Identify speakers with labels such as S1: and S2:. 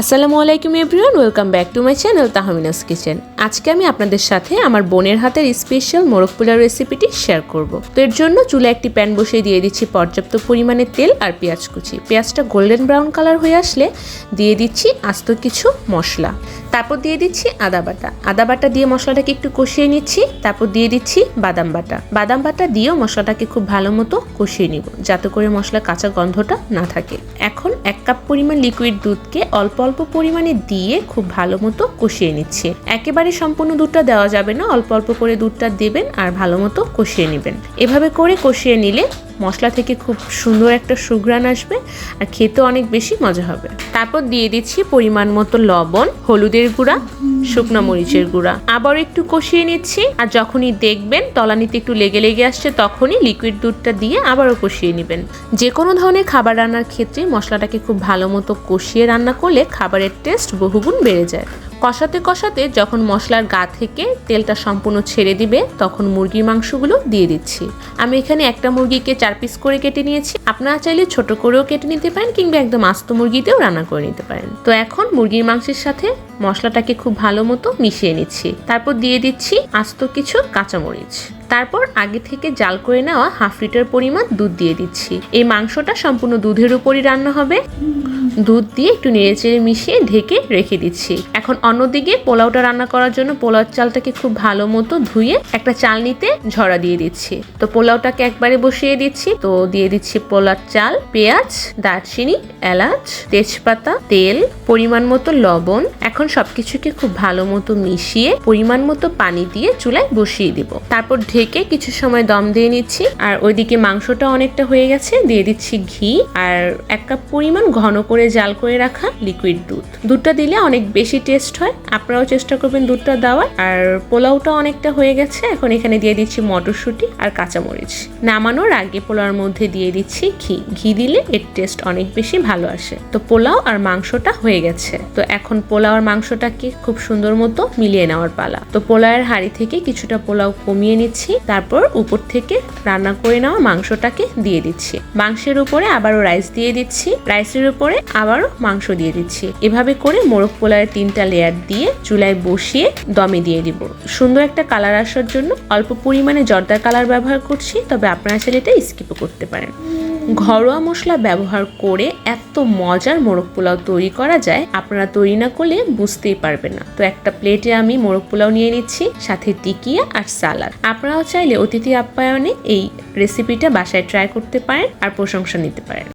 S1: আসসালামু আলাইকুম everyone, welcome back to my channel Tahmina's kitchen. আজকে আমি আপনাদের সাথে আমার বোনের হাতের স্পেশাল মোরগ পোলাও রেসিপিটি শেয়ার করব। তো এর জন্য চুলায় একটি প্যান বসিয়ে দিয়ে দিচ্ছি পর্যাপ্ত পরিমাণে তেল আর পেঁয়াজ কুচি। পেঁয়াজটা গোল্ডেন ব্রাউন কালার হয়ে আসলে দিয়ে দিচ্ছি আস্ত কিছু মশলা। তারপর দিয়ে দিচ্ছি আদা বাটা। আদা বাটা দিয়ে মশলাটাকে একটু কষিয়ে নিচ্ছি। তারপর দিয়ে দিচ্ছি বাদাম বাটা। বাদাম বাটা দিয়েও মশলাটাকে খুব ভালো মতো কষিয়ে নিব, যাতে করে মশলা কাঁচা গন্ধটা না থাকে। এখন 1 কাপ পরিমাণ লিকুইড দুধকে অল্প অল্প পরিমাণে দিয়ে খুব ভালো মতো কষিয়ে নিচ্ছি। একেবারে সম্পূর্ণ দুধটা দেওয়া যাবে না, অল্প অল্প করে দুধটা দেবেন আর ভালো মতো কষিয়ে নেবেন। এভাবে করে কষিয়ে নিলে মশলা থেকে খুব সুন্দর একটা সুঘ্রাণ আসবে আর খেতে অনেক বেশি মজা হবে। তারপর দিয়ে দিচ্ছি পরিমাণ মতো লবণ, হলুদের গুঁড়া, শুকনো মরিচের গুঁড়া। আবার একটু কষিয়ে নিচ্ছি। আর যখনই দেখবেন তলানিতে একটু লেগে লেগে আসছে, তখনই লিকুইড দুধটা দিয়ে আবারও কষিয়ে নেবেন। যে কোনো ধরনের খাবার রান্নার ক্ষেত্রে মশলাটাকে খুব ভালো মতো কষিয়ে রান্না করলে খাবারের টেস্ট বহুগুণ বেড়ে যায়। কষাতে কষাতে যখন মশলার গা থেকে তেলটা সম্পূর্ণ ছেড়ে দিবে, তখন মুরগির মাংসগুলো দিয়ে দিচ্ছি। আমি এখানে একটা মুরগিকে 4 পিস করে কেটে নিয়েছি। আপনারা চাইলে ছোট করেও কেটে নিতে পারেন, কিংবা একদম আস্ত মুরগিতেও রান্না করে নিতে পারেন। তো এখন মুরগির মাংসের সাথে মশলাটাকে খুব ভালো মতো মিশিয়ে নিচ্ছি। তারপর দিয়ে দিচ্ছি আস্ত কিছু কাঁচামরিচ। তারপর আগে থেকে জাল করে নেওয়া 1/2 লিটার পরিমাণ দুধ দিয়ে দিচ্ছি। এই মাংসটা সম্পূর্ণ দুধের উপরই রান্না হবে। দুধ দিয়ে একটু নেড়েচেড়ে মিশিয়ে ঢেকে রেখে দিচ্ছি। এখন অন্যদিকে পোলাওটা রান্না করার জন্য পোলাওর চালটাকে খুব ভালো মতো ধুয়ে একটা চালনিতে ঝরা দিয়ে দিচ্ছি। তো পোলাওটাকে একবারে বসিয়ে দিচ্ছি। তো দিয়ে দিচ্ছি পোলার চাল, পেঁয়াজ, দারচিনি, এলাচ, তেজপাতা, তেল, পরিমাণ মতো লবণ। এখন সবকিছুকে খুব ভালো মতো মিশিয়ে পরিমাণ মতো পানি দিয়ে চুলায় বসিয়ে দিব। তারপর ঢেকে কিছু সময় দম দিয়ে নিচ্ছি। আর ওইদিকে মাংসটা অনেকটা হয়ে গেছে, দিয়ে দিচ্ছি ঘি আর 1 কাপ পরিমাণ ঘন করে জাল করে রাখা লিকুইড দুধ। দুধটা দিলে অনেক বেশি টেস্ট হয়, আপনারাও চেষ্টা করবেন দুধটা দেওয়ার। আর পোলাওটা অনেকটা হয়ে গেছে। এখন এখানে দিয়ে দিচ্ছি মটরশুঁটি আর কাঁচামরিচ। নামানোর আগে পোলাওর মধ্যে দিয়ে দিচ্ছি ঘি। ঘি দিলে এর টেস্ট অনেক বেশি ভালো আসে। তো পোলাও আর মাংসটা হয়ে গেছে। তো এখন পোলাও আর মাংসটাকে খুব সুন্দর মতো মিলিয়ে নেওয়ার পালা। তো পোলাওয়ের হাঁড়ি থেকে কিছুটা পোলাও কমিয়ে নিচ্ছি। তারপর উপর থেকে রান্না করে নেওয়া মাংসটাকে দিয়ে দিচ্ছি। মাংসের উপরে আবারও রাইস দিয়ে দিচ্ছি। রাইসের উপরে আবারও মাংস দিয়ে দিচ্ছি। এভাবে করে মোরগ পোলাওয়ের 3টা লেয়ার দিয়ে চুলায় বসিয়ে দমে দিয়ে দিব। সুন্দর একটা কালার আসার জন্য অল্প পরিমাণে জর্দা কালার ব্যবহার করছি, তবে আপনারা চাইলে এটা স্কিপও করতে পারেন। ঘরোয়া মশলা ব্যবহার করে এত মজার মোরগ পোলাও তৈরি করা যায়, আপনারা তৈরি না করলে বুঝতেই পারবেন না। তো একটা প্লেটে আমি মোরগ পোলাও নিয়ে নিচ্ছি, সাথে টিকিয়া আর সালাদ। আপনারাও চাইলে অতিথি আপ্যায়নে এই রেসিপিটা বাসায় ট্রাই করতে পারেন আর প্রশংসা নিতে পারেন।